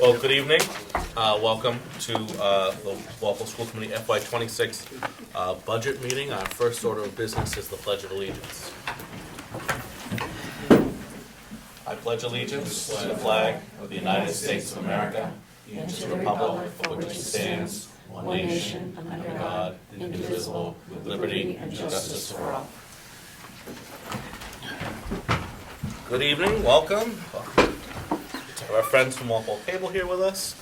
Well, good evening. Welcome to the Walpole School Committee FY26 budget meeting. Our first order of business is the Pledge of Allegiance. I pledge allegiance to the flag of the United States of America and to the republic for which it stands, one nation, under God, indivisible, with liberty and justice for all. Good evening. Welcome. Our friends from Walpole Cable here with us.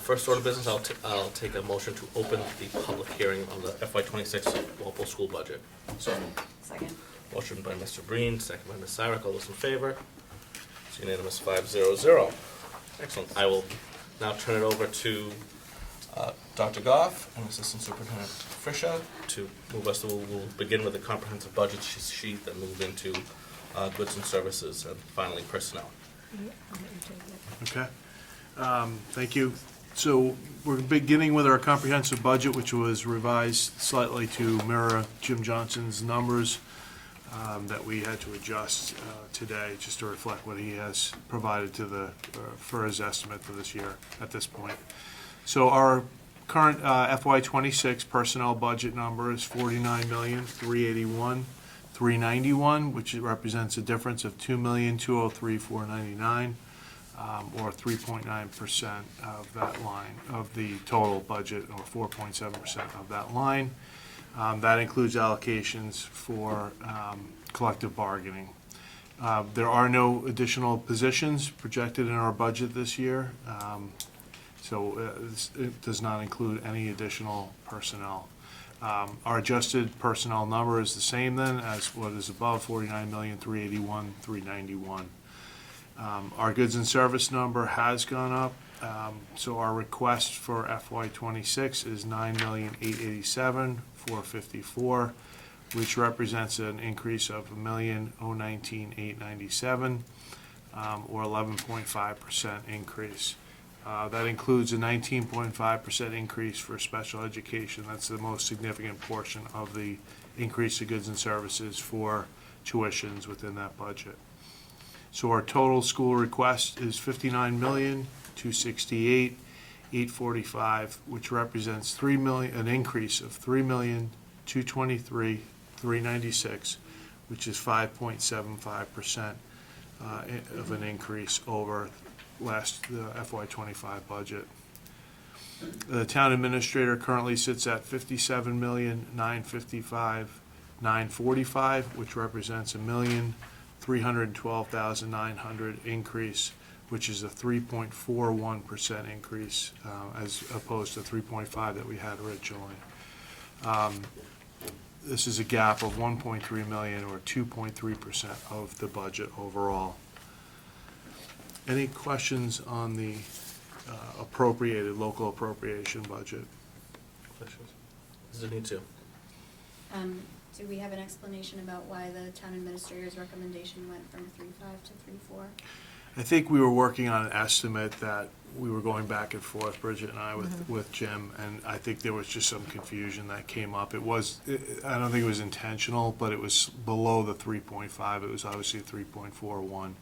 First order of business, I'll take a motion to open the public hearing on the FY26 Walpole School budget. So, Second. motion by Mr. Breen, second by Ms. Syrick. All those in favor? It's unanimous 5-0-0. Excellent. I will now turn it over to Dr. Goff and Assistant Superintendent Frisha to move us through. We'll begin with the comprehensive budget sheet, then move into goods and services, and finally personnel. Okay, thank you. So we're beginning with our comprehensive budget, which was revised slightly to mirror Jim Johnson's numbers that we had to adjust today, just to reflect what he has provided to the for his estimate for this year at this point. So our current FY26 personnel budget number is $49,381,391, which represents a difference of $2,203,499. Or 3.9% of that line, of the total budget, or 4.7% of that line. That includes allocations for collective bargaining. There are no additional positions projected in our budget this year, so it does not include any additional personnel. Our adjusted personnel number is the same then as what is above, $49,381,391. Our goods and service number has gone up, so our request for FY26 is $9,887,454, which represents an increase of $1,019,897, or 11.5% increase. That includes a 19.5% increase for special education. That's the most significant portion of the increase of goods and services for tuitions within that budget. So our total school request is $59,268,845, which represents an increase of $3,223,396, which is 5.75% of an increase over the FY25 budget. The town administrator currently sits at $57,955,945, which represents $1,312,900 increase, which is a 3.41% increase as opposed to 3.5 that we had originally. This is a gap of $1.3 million, or 2.3% of the budget overall. Any questions on the local appropriation budget? Questions? Does it need to? Do we have an explanation about why the town administrator's recommendation went from 3.5 to 3.4? I think we were working on an estimate that we were going back and forth, Bridget and I, with Jim, and I think there was just some confusion that came up. I don't think it was intentional, but it was below the 3.5. It was obviously 3.41.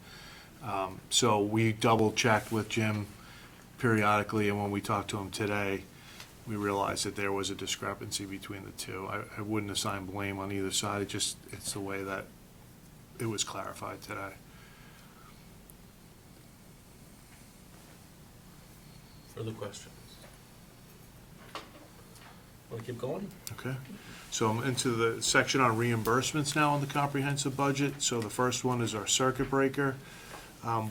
So we double-checked with Jim periodically, and when we talked to him today, we realized that there was a discrepancy between the two. I wouldn't assign blame on either side. It's the way that it was clarified today. Further questions? Want to keep going? Okay. So I'm into the section on reimbursements now on the comprehensive budget. So the first one is our circuit breaker.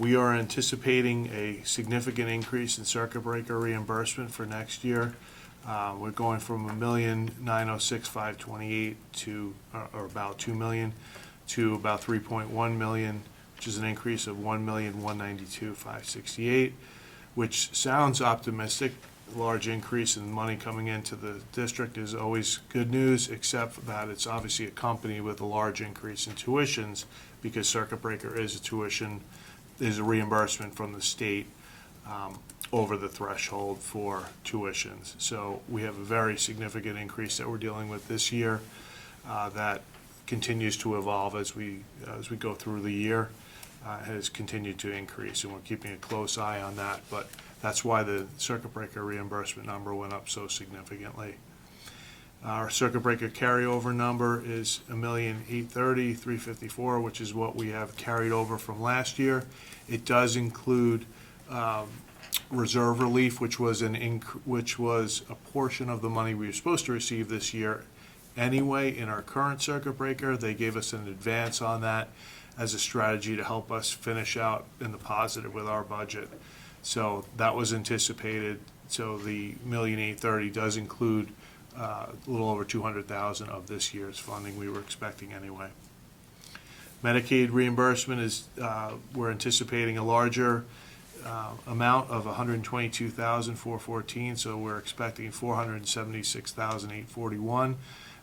We are anticipating a significant increase in circuit breaker reimbursement for next year. We're going from $1,906,528 to, or about $2 million, to about $3.1 million, which is an increase of $1,192,568, which sounds optimistic. A large increase in money coming into the district is always good news, except that it's obviously accompanied with a large increase in tuitions, because circuit breaker is a reimbursement from the state over the threshold for tuitions. So we have a very significant increase that we're dealing with this year that continues to evolve as we go through the year. has continued to increase, and we're keeping a close eye on that, but that's why the circuit breaker reimbursement number went up so significantly. Our circuit breaker carryover number is $1,830,354, which is what we have carried over from last year. It does include reserve relief, which was a portion of the money we were supposed to receive this year anyway in our current circuit breaker. They gave us an advance on that as a strategy to help us finish out in the positive with our budget. So that was anticipated. So the $1,830,000 does include a little over $200,000 of this year's funding we were expecting anyway. Medicaid reimbursement is, we're anticipating a larger amount of $122,414, so we're expecting $476,841.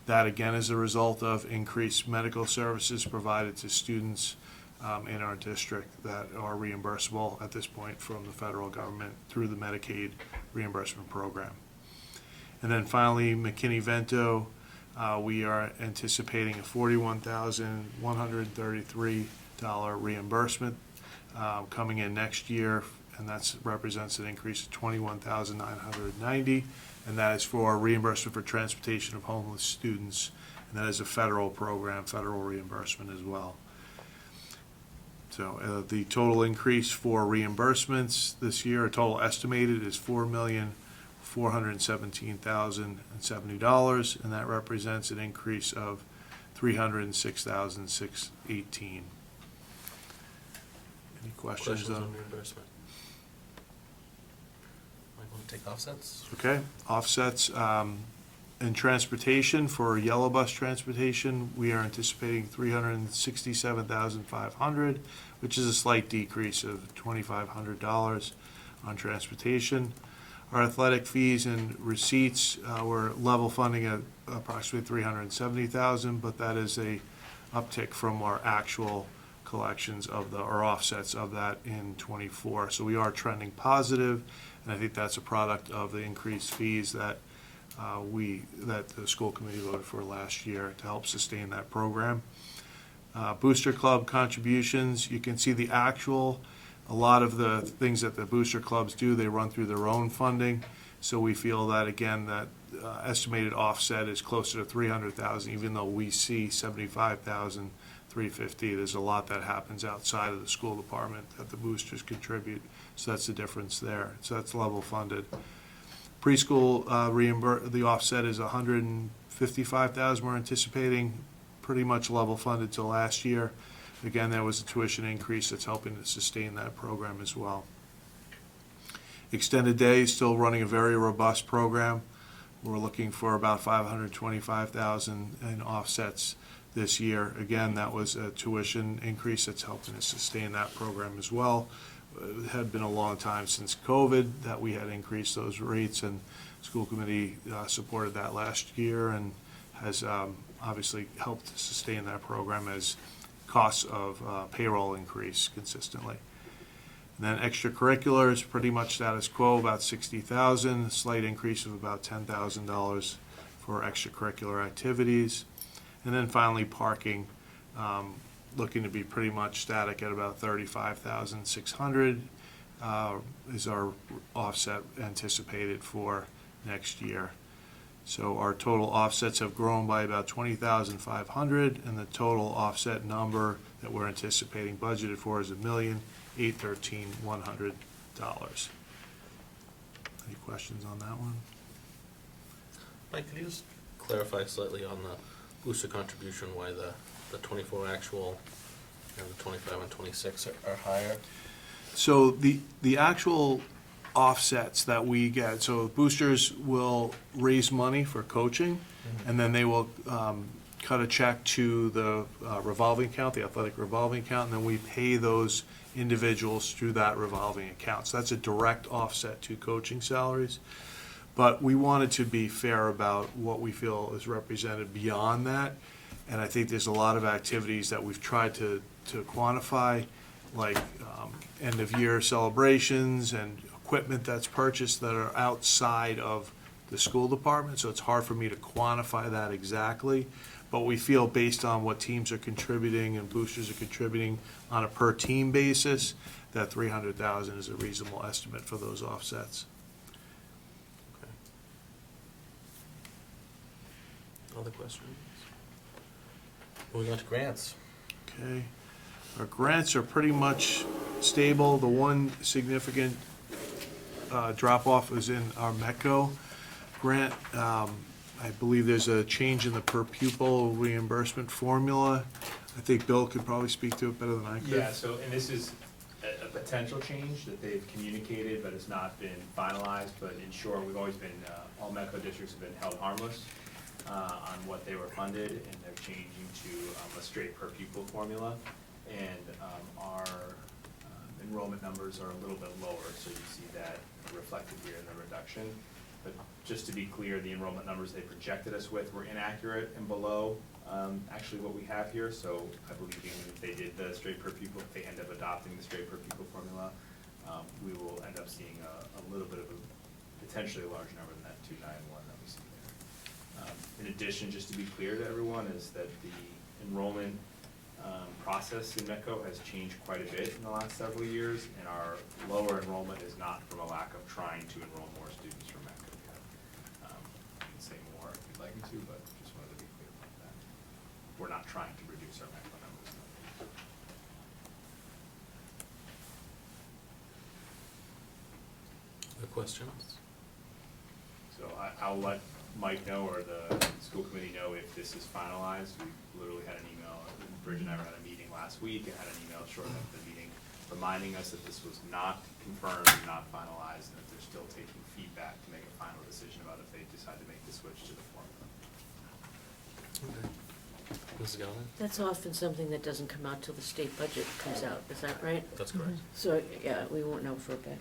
That again is a result of increased medical services provided to students in our district that are reimbursable at this point from the federal government through the Medicaid reimbursement program. And then finally, McKinney-Vento, we are anticipating a $41,133 reimbursement coming in next year, and that represents an increase of $21,990, and that is for reimbursement for transportation of homeless students, and that is a federal program, federal reimbursement as well. So the total increase for reimbursements this year, a total estimated, is $4,417,070, and that represents an increase of $306,618. Any questions on reimbursement? Might want to take offsets? Okay, offsets. In transportation, for yellow bus transportation, we are anticipating $367,500, which is a slight decrease of $2,500 on transportation. Our athletic fees and receipts, we're level funding at approximately $370,000, but that is a uptick from our actual collections of or offsets of that in '24. So we are trending positive, and I think that's a product of the increased fees that the school committee voted for last year to help sustain that program. Booster Club contributions, you can see the actual. A lot of the things that the booster clubs do, they run through their own funding. So we feel that, again, that estimated offset is closer to $300,000, even though we see $75,350. There's a lot that happens outside of the school department that the boosters contribute. So that's the difference there. So that's level funded. Preschool the offset is $155,000. We're anticipating pretty much level funded to last year. Again, there was a tuition increase that's helping to sustain that program as well. Extended Day is still running a very robust program. We're looking for about $525,000 in offsets this year. Again, that was a tuition increase that's helping to sustain that program as well. It had been a long time since COVID that we had increased those rates, and school committee supported that last year and has obviously helped to sustain that program as costs of payroll increase consistently. And then extracurricular is pretty much status quo, about $60,000, a slight increase of about $10,000 for extracurricular activities. And then finally, parking, looking to be pretty much static at about $35,600 is our offset anticipated for next year. So our total offsets have grown by about $20,500, and the total offset number that we're anticipating budgeted for is $1,813,100. Any questions on that one? Mike, could you just clarify slightly on the booster contribution, why the 24 actual and the 25 and 26 are higher? So the actual offsets that we get, so boosters will raise money for coaching, and then they will cut a check to the revolving account, the athletic revolving account, and then we pay those individuals through that revolving account. So that's a direct offset to coaching salaries. But we wanted to be fair about what we feel is represented beyond that, and I think there's a lot of activities that we've tried to quantify, like end-of-year celebrations and equipment that's purchased that are outside of the school department, so it's hard for me to quantify that exactly. But we feel based on what teams are contributing and boosters are contributing on a per-team basis, that 300,000 is a reasonable estimate for those offsets. Okay. Other questions? Moving on to grants. Okay. Our grants are pretty much stable. The one significant drop-off is in our METCO grant. I believe there's a change in the per-pupil reimbursement formula. I think Bill could probably speak to it better than I could. Yeah, so, and this is a potential change that they've communicated, but it's not been finalized, but in short, we've always been, all METCO districts have been held harmless on what they were funded, and they're changing to a straight per-pupil formula, and our enrollment numbers are a little bit lower, so you see that reflected here in the reduction. But just to be clear, the enrollment numbers they projected us with were inaccurate and below actually what we have here. So I believe even if they did the straight per pupil, if they end up adopting the straight per pupil formula, we will end up seeing a little bit of a potentially larger number than that 291 that we see there. In addition, just to be clear to everyone, is that the enrollment process in METCO has changed quite a bit in the last several years, and our lower enrollment is not from a lack of trying to enroll more students from METCO. I can say more if you'd like me to, but just wanted to be clear about that. We're not trying to reduce our METCO numbers. Other questions? So I'll let Mike know, or the school committee know, if this is finalized. We literally had an email, Bridget and I were at a meeting last week, and had an email shortly after the meeting reminding us that this was not confirmed and not finalized, and that they're still taking feedback to make a final decision about if they decide to make the switch to the formula. Okay. Mrs. Galvin? That's often something that doesn't come out till the state budget comes out, is that right? That's correct. So, yeah, we won't know for a bit.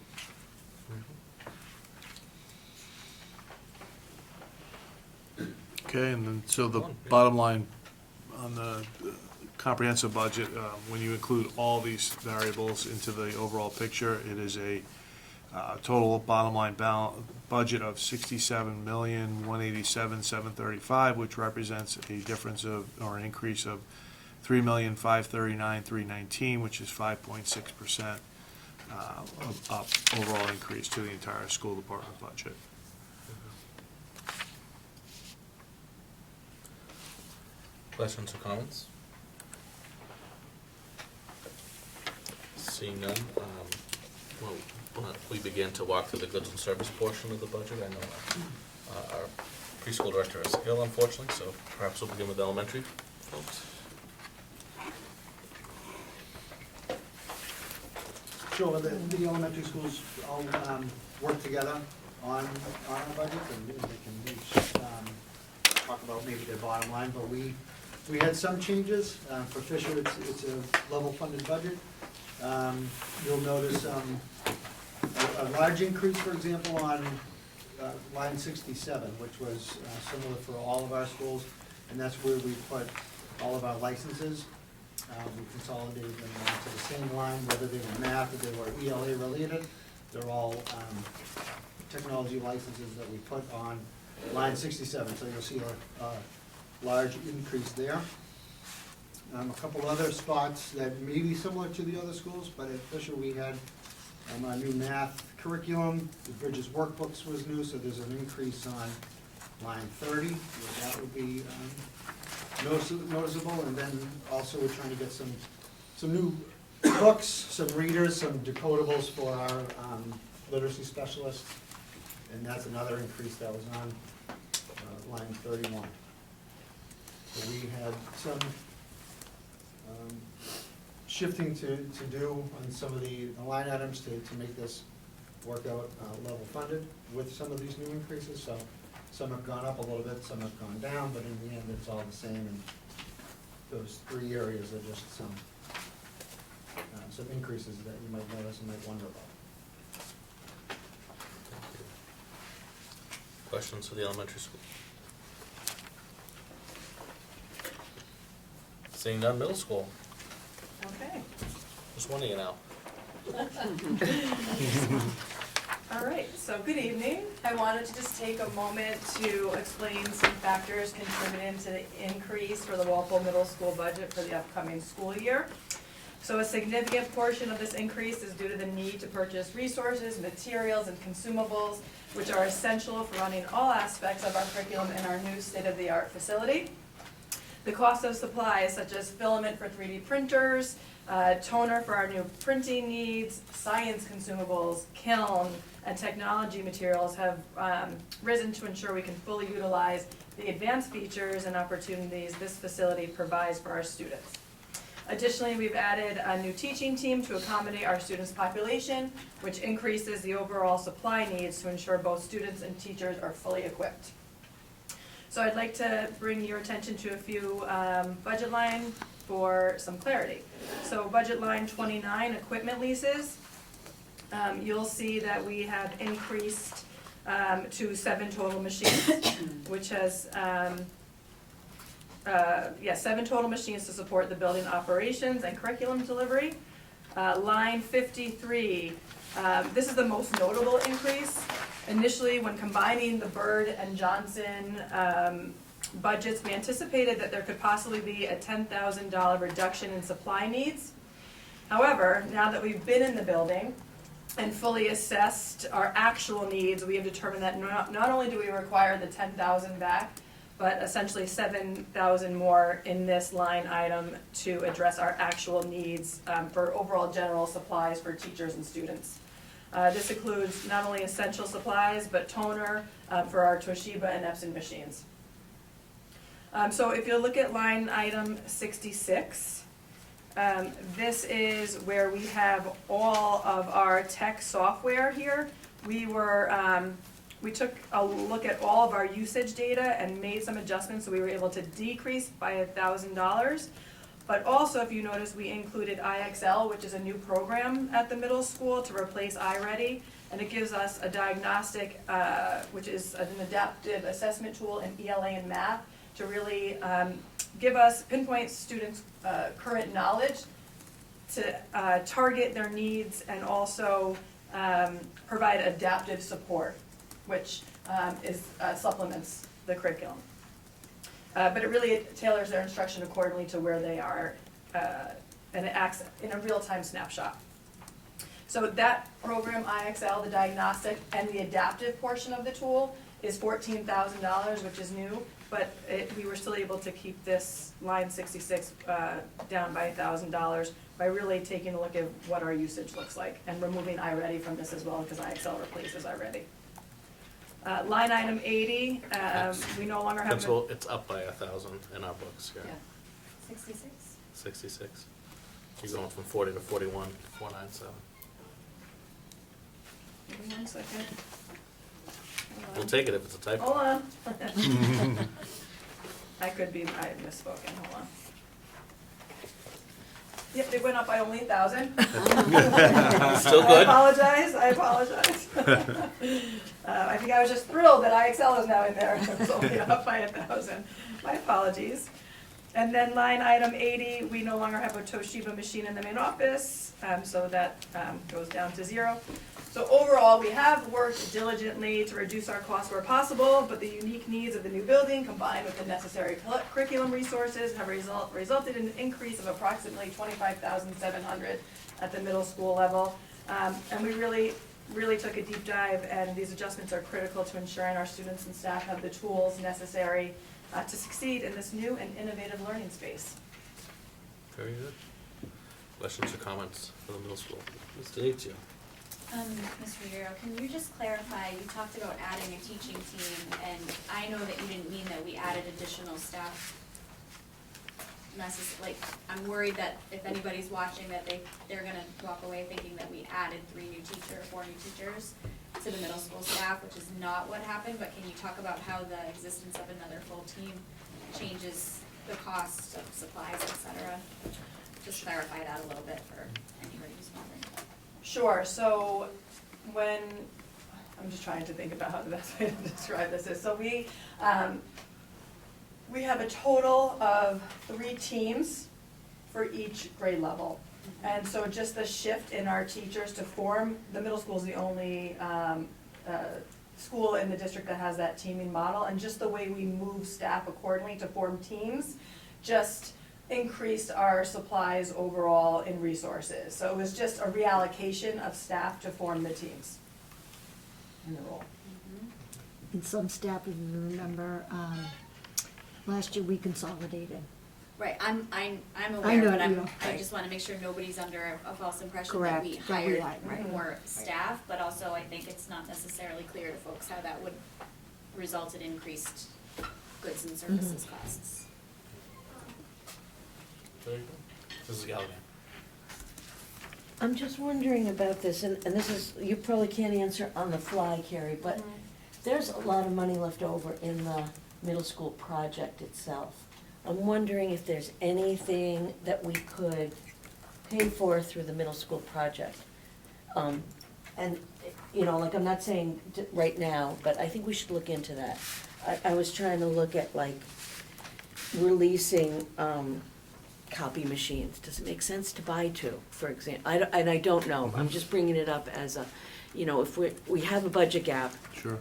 Okay, and then, so the bottom line on the comprehensive budget, when you include all these variables into the overall picture, it is a total bottom line budget of $67,187,735, which represents a difference of, or an increase of $3,539,319, which is 5.6% up overall increase to the entire school department budget. Questions or comments? Seeing none, well, we begin to walk through the goods and service portion of the budget. I know our preschool director is ill, unfortunately, so perhaps we'll begin with elementary folks. Sure, the elementary schools all work together on our budget, and they can each talk about maybe their bottom line, but we had some changes. For Fisher, it's a level funded budget. You'll notice a large increase, for example, on line 67, which was similar for all of our schools, and that's where we put all of our licenses. We consolidated them onto the same line, whether they were math or they were ELA related. They're all technology licenses that we put on line 67, so you'll see a large increase there. A couple other spots that may be similar to the other schools, but at Fisher we had our new math curriculum. The Bridges workbooks was new, so there's an increase on line 30. That would be noticeable, and then also we're trying to get some new books, some readers, some decodables for our literacy specialists, and that's another increase that was on line 31. So we had some shifting to do on some of the line items to make this work out level funded with some of these new increases. So some have gone up a little bit, some have gone down, but in the end it's all the same, and those three areas are just some increases that you might notice and might wonder about. Questions for the elementary school? Seeing none, middle school. Okay. Just one of you now. All right, so good evening. I wanted to just take a moment to explain some factors contributing to the increase for the Walpole Middle School budget for the upcoming school year. So a significant portion of this increase is due to the need to purchase resources, materials, and consumables, which are essential for running all aspects of our curriculum in our new state-of-the-art facility. The cost of supplies such as filament for 3D printers, toner for our new printing needs, science consumables, kiln, and technology materials have risen to ensure we can fully utilize the advanced features and opportunities this facility provides for our students. Additionally, we've added a new teaching team to accommodate our students' population, which increases the overall supply needs to ensure both students and teachers are fully equipped. So I'd like to bring your attention to a few budget lines for some clarity. So budget line 29, equipment leases. You'll see that we have increased to 7 total machines, which has, 7 total machines to support the building operations and curriculum delivery. Line 53, this is the most notable increase. Initially, when combining the Byrd and Johnson budgets, we anticipated that there could possibly be a $10,000 reduction in supply needs. However, now that we've been in the building and fully assessed our actual needs, we have determined that not only do we require the $10,000 back, but essentially $7,000 more in this line item to address our actual needs for overall general supplies for teachers and students. This includes not only essential supplies, but toner for our Toshiba and Epson machines. So if you look at line item 66, this is where we have all of our tech software here. We took a look at all of our usage data and made some adjustments, so we were able to decrease by $1,000. But also, if you notice, we included IXL, which is a new program at the middle school to replace iReady, and it gives us a diagnostic, which is an adaptive assessment tool in ELA and math, to really pinpoint students' current knowledge, to target their needs, and also provide adaptive support, which supplements the curriculum. But it really tailors their instruction accordingly to where they are, and it acts in a real-time snapshot. So that program, IXL, the diagnostic, and the adaptive portion of the tool is $14,000, which is new, but we were still able to keep this line 66 down by $1,000 by really taking a look at what our usage looks like and removing iReady from this as well, because IXL replaces iReady. Line item 80, we no longer have. Principal, it's up by 1,000 in our books, yeah. 66? 66. You're going from 40 to 41, 497. Give me 1 second. We'll take it if it's a typo. Hold on. I have misspoken, hold on. Yep, they went up by only 1,000. Still good? I apologize. I think I was just thrilled that IXL is now in there. It was only up by 1,000. My apologies. And then line item 80, we no longer have a Toshiba machine in the main office, so that goes down to 0. So overall, we have worked diligently to reduce our costs where possible, but the unique needs of the new building combined with the necessary curriculum resources have resulted in an increase of approximately $25,700 at the middle school level. And we really took a deep dive, and these adjustments are critical to ensuring our students and staff have the tools necessary to succeed in this new and innovative learning space. Very good. Questions or comments for the middle school? Mr. Aitzio. Ms. Ruggiero, can you just clarify, you talked about adding a teaching team, and I know that you didn't mean that we added additional staff. I'm worried that if anybody's watching that they're gonna walk away thinking that we added 4 new teachers to the middle school staff, which is not what happened, but can you talk about how the existence of another full team changes the cost of supplies, et cetera? Just clarify that a little bit for anybody who's wondering. Sure, so I'm just trying to think about how the best way to describe this is. So we have a total of 3 teams for each grade level. And so just the shift in our teachers to form, the middle school is the only school in the district that has that teaming model, and just the way we move staff accordingly to form teams just increased our supplies overall in resources. So it was just a reallocation of staff to form the teams in the role. And some staff, if you remember, last year we consolidated. Right, I'm I aware, know but you are, I right. just wanna make sure nobody's under a false impression that we Correct, that we hired are, right. more staff, but also I think it's not necessarily clear to folks how that would result in increased goods and services costs. Very good. Mrs. Gallagher. I'm just wondering about this, and this is, you probably can't answer on the fly, Carrie, but there's a lot of money left over in the middle school project itself. I'm wondering if there's anything that we could pay for through the middle school project. And, you know, like, I'm not saying right now, but I think we should look into that. I was trying to look at, like, releasing, copy machines. Does it make sense to buy two, for example? And I don't know, I'm just bringing it up as a, you know, if we have a budget gap. Sure.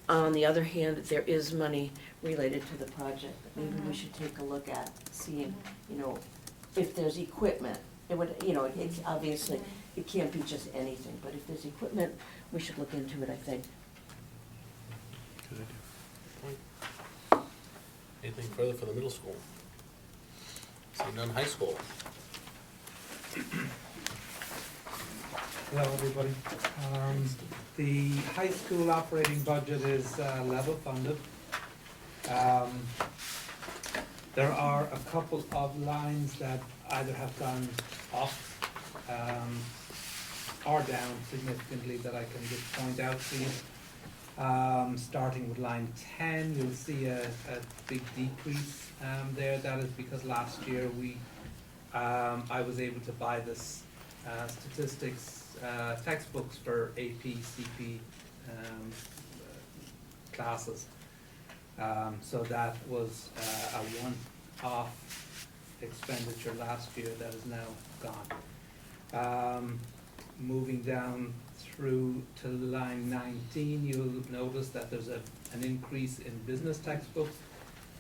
On the other hand, there is money related to the project that maybe we should take a look at, seeing, you know, if there's equipment. It would, you know, it's obviously, it can't be just anything, but if there's equipment, we should look into it, I think. Good idea. Anything further for the middle school? Seeing none, high school. Hello, everybody. The high school operating budget is level funded. There are a couple of lines that either have gone up or down significantly that I can just point out to you. Starting with line 10, you'll see a big decrease there. That is because last year I was able to buy this statistics textbooks for AP, CP classes. So that was a one-off expenditure last year that is now gone. Moving down through to line 19, you'll notice that there's an increase in business textbooks,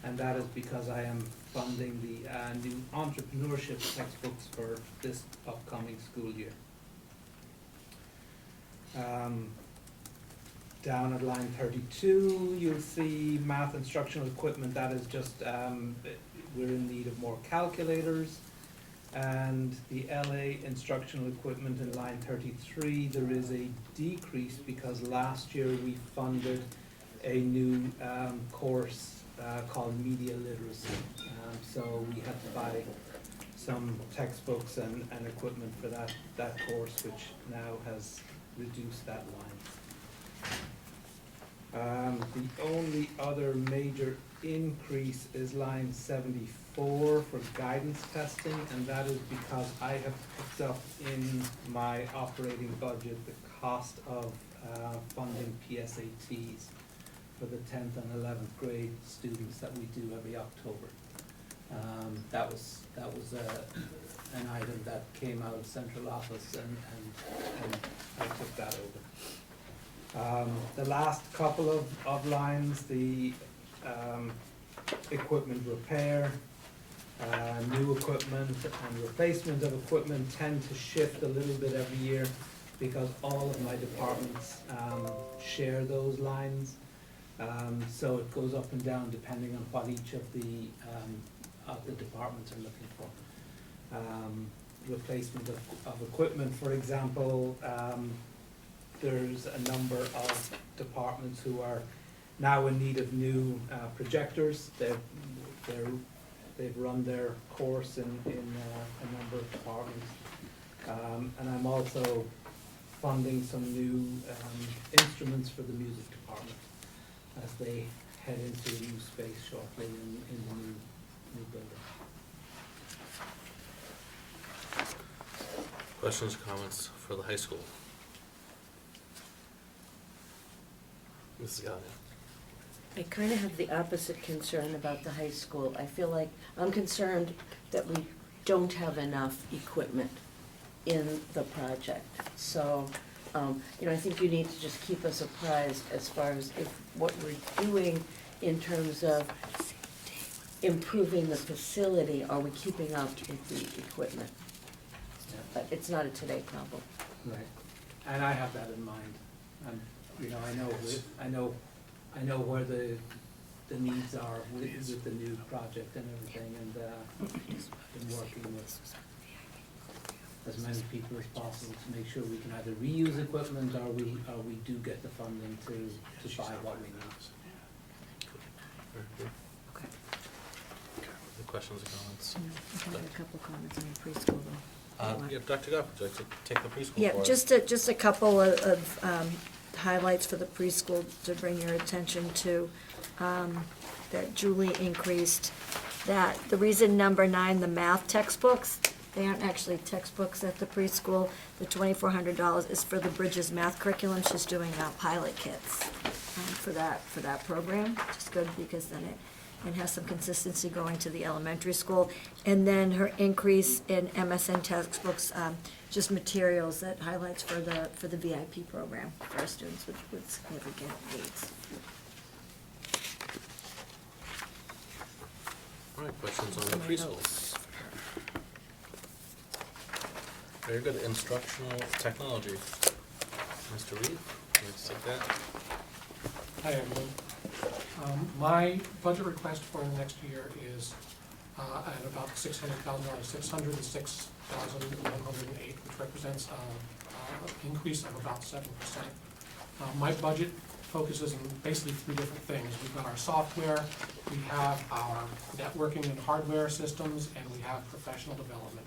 and that is because I am funding the new entrepreneurship textbooks for this upcoming school year. Down at line 32, you'll see math instructional equipment. That is just, we're in need of more calculators. And the LA instructional equipment in line 33, there is a decrease because last year we funded a new course called media literacy. So we had to buy some textbooks and equipment for that course, which now has reduced that line. The only other major increase is line 74 for guidance testing, and that is because I have picked up in my operating budget the cost of funding PSATs for the 10th and 11th grade students that we do every October. That was an item that came out of central office, and I took that over. The last couple of lines, the equipment repair, new equipment and replacement of equipment tend to shift a little bit every year because all of my departments share those lines. So it goes up and down depending on what each of the departments are looking for. Replacement of equipment, for example, there's a number of departments who are now in need of new projectors. They've run their course in a number of departments. And I'm also funding some new instruments for the music department as they head into a new space shortly in the new building. Questions, comments for the high school? Mrs. Gallagher. I kind of have the opposite concern about the high school. I feel like I'm concerned that we don't have enough equipment in the project. So, I think you need to just keep us apprised as far as if what we're doing in terms of improving the facility, are we keeping up with the equipment? But it's not a today problem. Right, and I have that in mind. I know where the needs are with the new project and everything, and been working with as many people as possible to make sure we can either reuse equipment or we do get the funding to buy what we need. Very good. Okay. Any questions or comments? I have a couple of comments on the preschool though. Yeah, Dr. Goff, would you like to take the preschool Yeah, for us? just a couple of highlights for the preschool to bring your attention to. That Julie increased that. The reason number 9, the math textbooks, they aren't actually textbooks at the preschool. The $2,400 is for the Bridges math curriculum. She's doing pilot kits for that program, which is good because then it has some consistency going to the elementary school. And then her increase in MSN textbooks, just materials that highlights for the VIP program for our students with significant needs. All right, questions on the preschool? Very good. Instructional Technology. Mr. Reed, would you like to take that? Hi, everyone. My budget request for next year is at about $600,000, $606,108, which represents an increase of about 7%. My budget focuses on basically 3 different things. We've got our software, we have our networking and hardware systems, and we have professional development.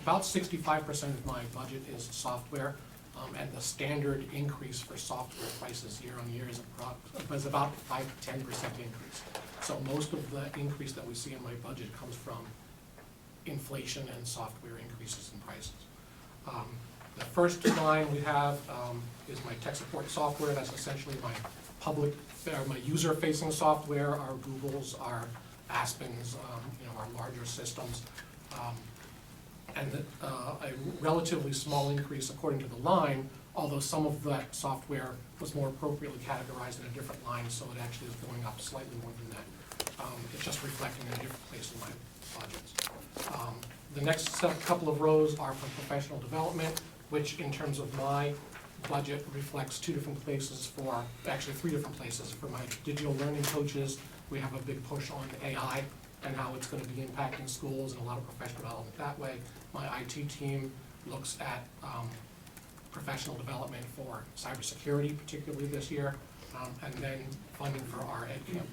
About 65% of my budget is software, and the standard increase for software prices year on year is about 5 to 10% increase. So most of the increase that we see in my budget comes from inflation and software increases in prices. The first line we have is my tech support software. That's essentially my my user-facing software, our Googles, our Aspens, our larger systems. And a relatively small increase according to the line, although some of that software was more appropriately categorized in a different line, so it actually is going up slightly more than that. It's just reflecting in a different place in my budgets. The next couple of rows are for professional development, which in terms of my budget reflects 2 different places actually 3 different places. For my digital learning coaches, we have a big push on AI and how it's going to be impacting schools and a lot of professional development that way. My IT team looks at professional development for cybersecurity, particularly this year, and then funding for our EdCamp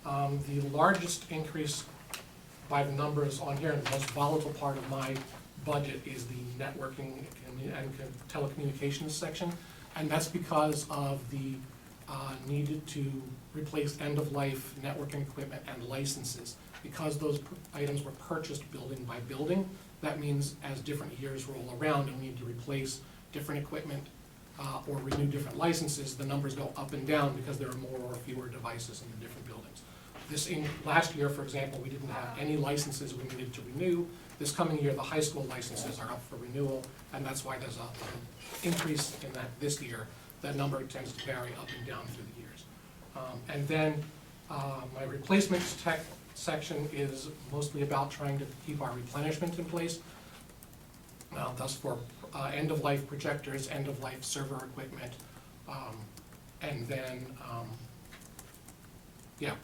program. The largest increase by the numbers on here, and the most volatile part of my budget, is the networking and telecommunications section, and that's because of the needed to replace end-of-life networking equipment and licenses. Because those items were purchased building by building, that means as different years roll around and we need to replace different equipment or renew different licenses, the numbers go up and down because there are more or fewer devices in the different buildings. Last year, for example, we didn't have any licenses we needed to renew. This coming year, the high school licenses are up for renewal, and that's why there's an increase in that this year. That number tends to vary up and down through the years. And then my replacements tech section is mostly about trying to keep our replenishment in place. Thus for end-of-life projectors, end-of-life server equipment, and then,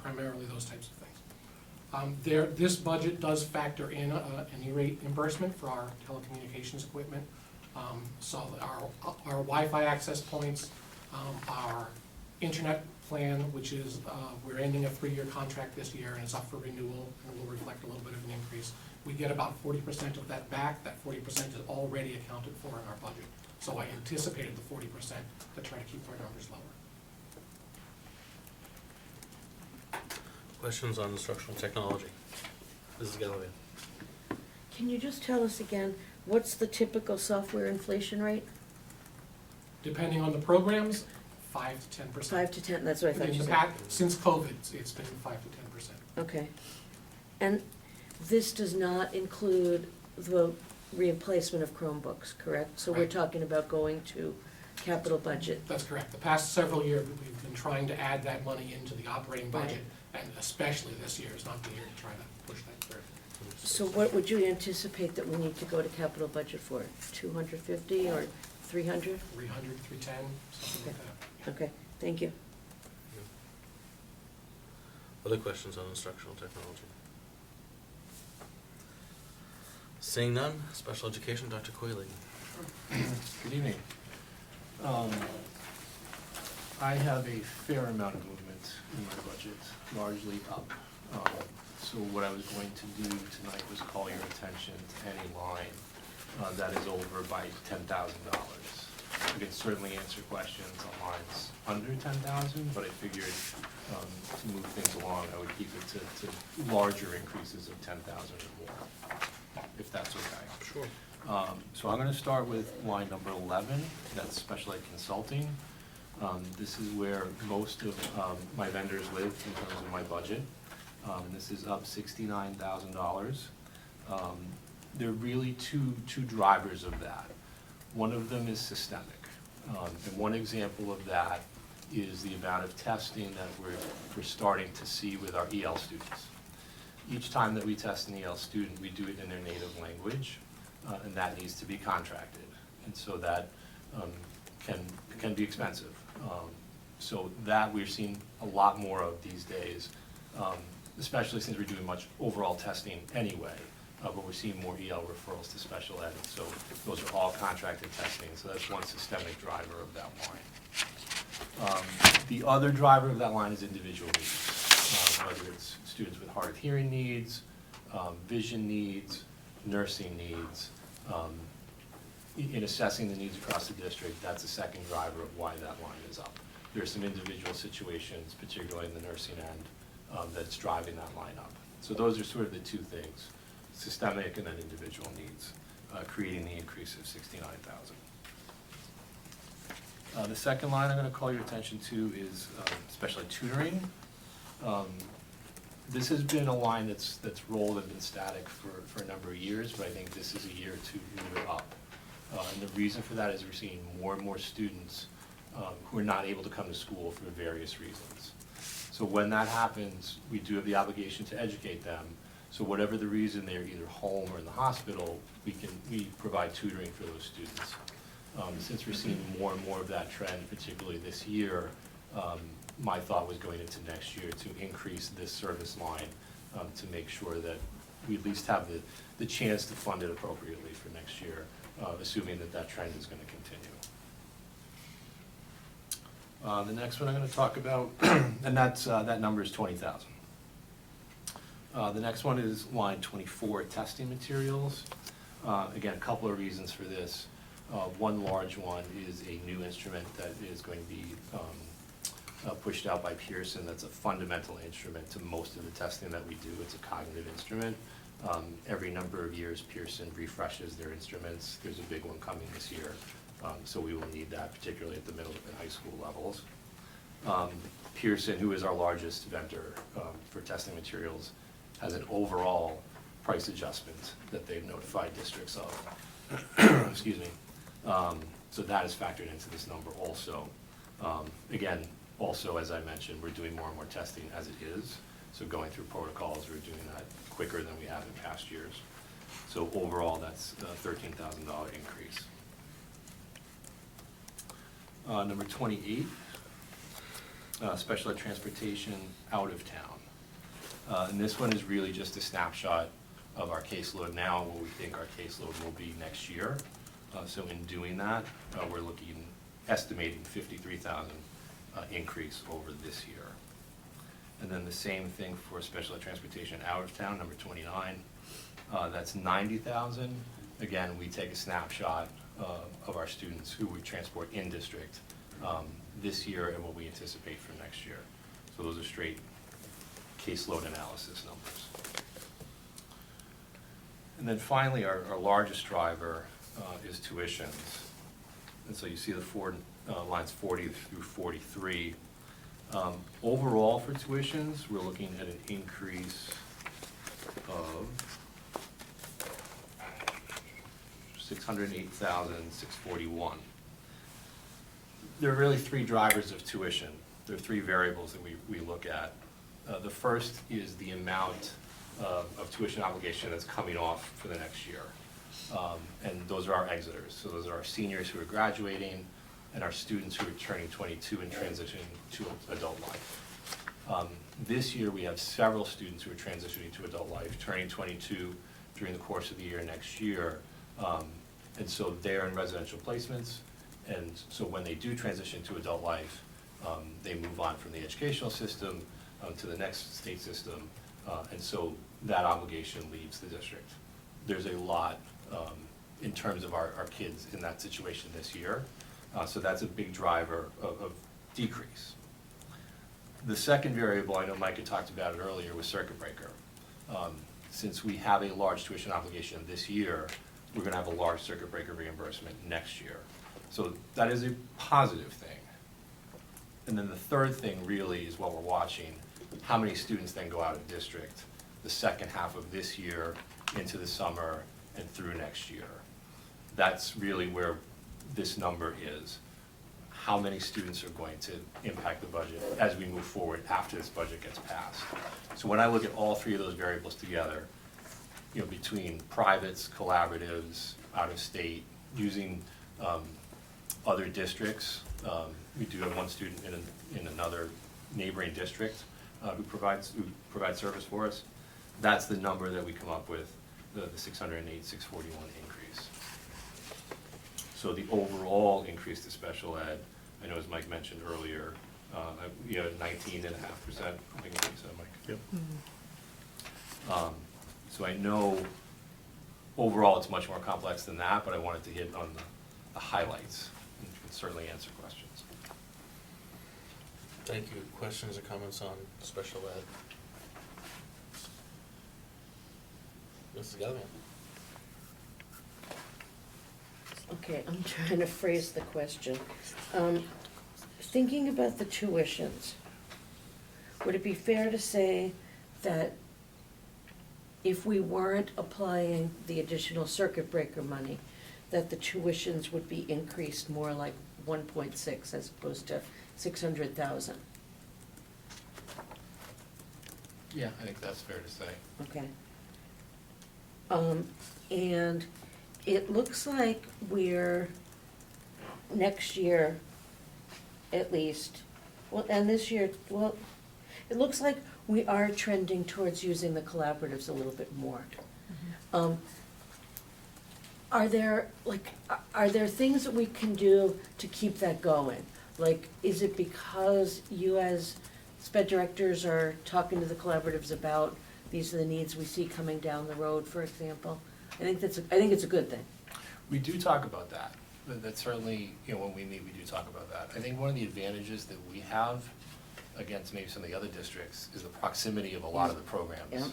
primarily those types of things. This budget does factor in an E-rate reimbursement for our telecommunications equipment. So our Wi-Fi access points, our internet plan, which is, we're ending a 3-year contract this year and it's up for renewal and will reflect a little bit of an increase. We get about 40% of that back. That 40% is already accounted for in our budget. So I anticipated the 40% to try to keep our numbers lower. Questions on instructional technology? Mrs. Galloway. Can you just tell us again, what's the typical software inflation rate? Depending on the programs, 5 to 10%. 5 to 10, that's what I thought you said. Since COVID, it's been 5 to 10%. Okay. And this does not include the replacement of Chromebooks, correct? So we're Right. talking about going to capital budget. That's correct. The past several years, we've been trying to add that money into the operating budget, and especially this year is not the year to try to push that through. So what would you anticipate that we need to go to capital budget for? 250 or 300? 300, 310, something like that. Okay, thank you. Other questions on instructional technology? Seeing none, special education, Dr. Coyley. Good evening. I have a fair amount of movement in my budget, largely up. So what I was going to do tonight was call your attention to any line that is over by $10,000. I could certainly answer questions on lines under 10,000, but I figured to move things along, I would keep it to larger increases of 10,000 or more, if that's okay. Sure. So I'm gonna start with line number 11, that's special ed consulting. This is where most of my vendors live in terms of my budget. This is up $69,000. There are really two drivers of that. One of them is systemic. And one example of that is the amount of testing that we're starting to see with our EL students. Each time that we test an EL student, we do it in their native language, and that needs to be contracted. And so that can be expensive. So that we're seeing a lot more of these days, especially since we're doing much overall testing anyway. But we're seeing more EL referrals to special ed, and so those are all contracted testing, so that's one systemic driver of that line. The other driver of that line is individual needs, whether it's students with hard of hearing needs, vision needs, nursing needs. In assessing the needs across the district, that's the second driver of why that line is up. There are some individual situations, particularly in the nursing end, that's driving that line up. So those are sort of the two things, systemic and then individual needs, creating the increase of $69,000. The second line I'm going to call your attention to is special ed tutoring. This has been a line that's rolled and been static for a number of years, but I think this is a year to move it up. And the reason for that is we're seeing more and more students who are not able to come to school for various reasons. So when that happens, we do have the obligation to educate them. So whatever the reason, they're either home or in the hospital, we provide tutoring for those students. Since we're seeing more and more of that trend, particularly this year, my thought was going into next year to increase this service line to make sure that we at least have the chance to fund it appropriately for next year, assuming that trend is going to continue. The next one I'm going to talk about, and that number is 20,000. The next one is line 24, testing materials. Again, a couple of reasons for this. One large one is a new instrument that is going to be pushed out by Pearson. That's a fundamental instrument to most of the testing that we do. It's a cognitive instrument. Every number of years, Pearson refreshes their instruments. There's a big one coming this year. So we will need that, particularly at the middle and high school levels. Pearson, who is our largest vendor for testing materials, has an overall price adjustment that they've notified districts of. Excuse me. So that is factored into this number also. Again, also, as I mentioned, we're doing more and more testing as it is. So going through protocols, we're doing that quicker than we have in past years. So overall, that's a $13,000 increase. Number 28, special ed transportation out of town. And this one is really just a snapshot of our caseload now and what we think our caseload will be next year. So in doing that, we're estimating 53,000 increase over this year. And then the same thing for special ed transportation out of town, number 29. That's 90,000. Again, we take a snapshot of our students who we transport in district this year and what we anticipate for next year. So those are straight caseload analysis numbers. And then finally, our largest driver is tuitions. And so you see the lines 40 through 43. Overall for tuitions, we're looking at an increase of $608,641. There are really three drivers of tuition. There are three variables that we look at. The first is the amount of tuition obligation that's coming off for the next year. And those are our exiters. So those are our seniors who are graduating and our students who are turning 22 and transitioning to adult life. This year, we have several students who are transitioning to adult life, turning 22 during the course of the year next year. And so they're in residential placements. And so when they do transition to adult life, they move on from the educational system to the next state system. And so that obligation leaves the district. There's a lot in terms of our kids in that situation this year. So that's a big driver of decrease. The second variable, I know Mike had talked about it earlier, was circuit breaker. Since we have a large tuition obligation this year, we're gonna have a large circuit breaker reimbursement next year. So that is a positive thing. And then the third thing really is what we're watching, how many students then go out of district the second half of this year into the summer and through next year. That's really where this number is. How many students are going to impact the budget as we move forward after this budget gets passed. So when I look at all three of those variables together, you know, between privates, collaboratives, out of state, using other districts, we do have one student in another neighboring district who provides service for us. That's the number that we come up with, the 608, 641 increase. So the overall increase to special ed, I know as Mike mentioned earlier, you know, 19.5%, I think you said, Mike. Yep. So I know overall it's much more complex than that, but I wanted to hit on the highlights and can certainly answer questions. Thank you. Questions or comments on special ed? Mrs. Gallivan? Okay, I'm trying to phrase the question. Thinking about the tuitions, would it be fair to say that if we weren't applying the additional circuit breaker money, that the tuitions would be increased more like 1.6 as opposed to 600,000? Yeah, I think that's fair to say. Okay. And it looks like we're, next year at least, well, and this year, well, it looks like we are trending towards using the collaboratives a little bit more. Are there things that we can do to keep that going? Like, is it because you as sped directors are talking to the collaboratives about these are the needs we see coming down the road, for example? I think it's a good thing. We do talk about that. That's certainly, you know, when we meet, we do talk about that. I think one of the advantages that we have against maybe some of the other districts is the proximity of a lot of the programs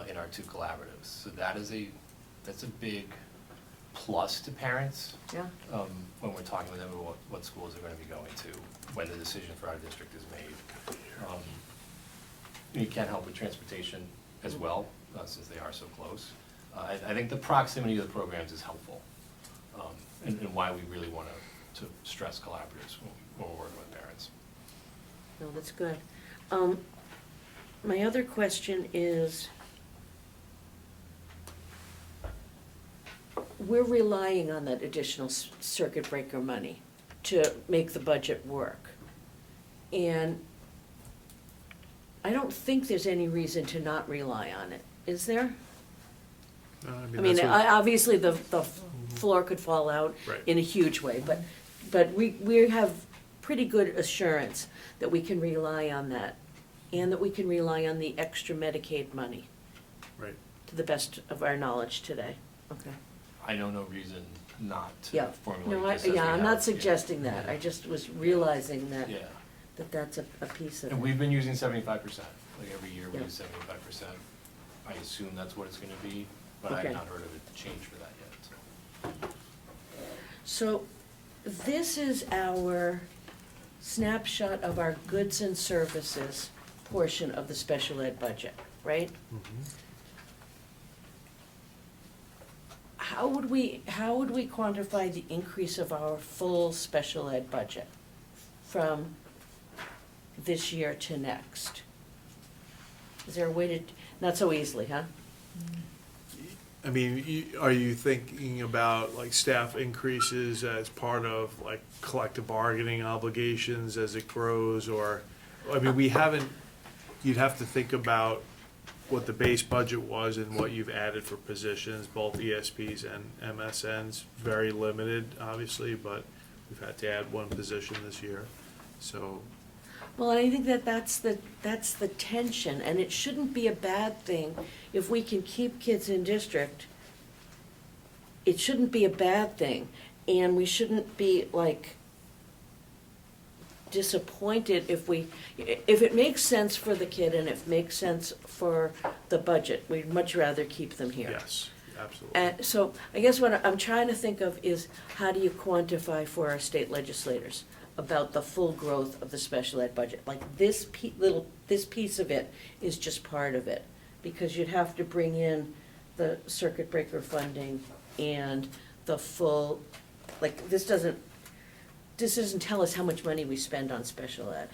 in our two collaboratives. So that's a big plus to parents when we're talking with them about what schools they're going to be going to when the decision for our district is made. You can't help with transportation as well, since they are so close. I think the proximity of the programs is helpful, and why we really want to stress collaboratives when we're working with parents. No, that's good. My other question is, we're relying on that additional circuit breaker money to make the budget work. And I don't think there's any reason to not rely on it, is there? I mean, that's what- obviously, the floor could fall out Right. in a huge way, but we have pretty good assurance that we can rely on that, and that we can rely on the extra Medicaid money, Right. to the best of our knowledge today. Okay. I know no reason not Yeah. to formulate No, this as we I'm have. not suggesting that, Yeah. I just was realizing that, Yeah, that's a piece of it. and we've been using 75%, like every year we Yeah. use 75%. I assume that's what it's gonna be, but I Okay. have not heard of it change for that yet, so. So, this is our snapshot of our goods and services portion of the special ed budget, right? how would we quantify the increase of our full special ed budget from this year to next? Is there a way to, not so easily, huh? I mean, are you thinking about like staff increases as part of like collective bargaining obligations as it grows, or, I mean, we haven't, you'd have to think about what the base budget was and what you've added for positions, both ESPs and MSNs, very limited, obviously, but we've had to add one position this year, so. Well, I think that's the tension, and it shouldn't be a bad thing if we can keep kids in district. It shouldn't be a bad thing, and we shouldn't be like disappointed if it makes sense for the kid and if it makes sense for the budget, we'd much rather keep them here. Yes, absolutely. And so I guess what I'm trying to think of is, how do you quantify for our state legislators about the full growth of the special ed budget? Like this piece of it is just part of it, because you'd have to bring in the circuit breaker funding and the full, like, this doesn't tell us how much money we spend on special ed.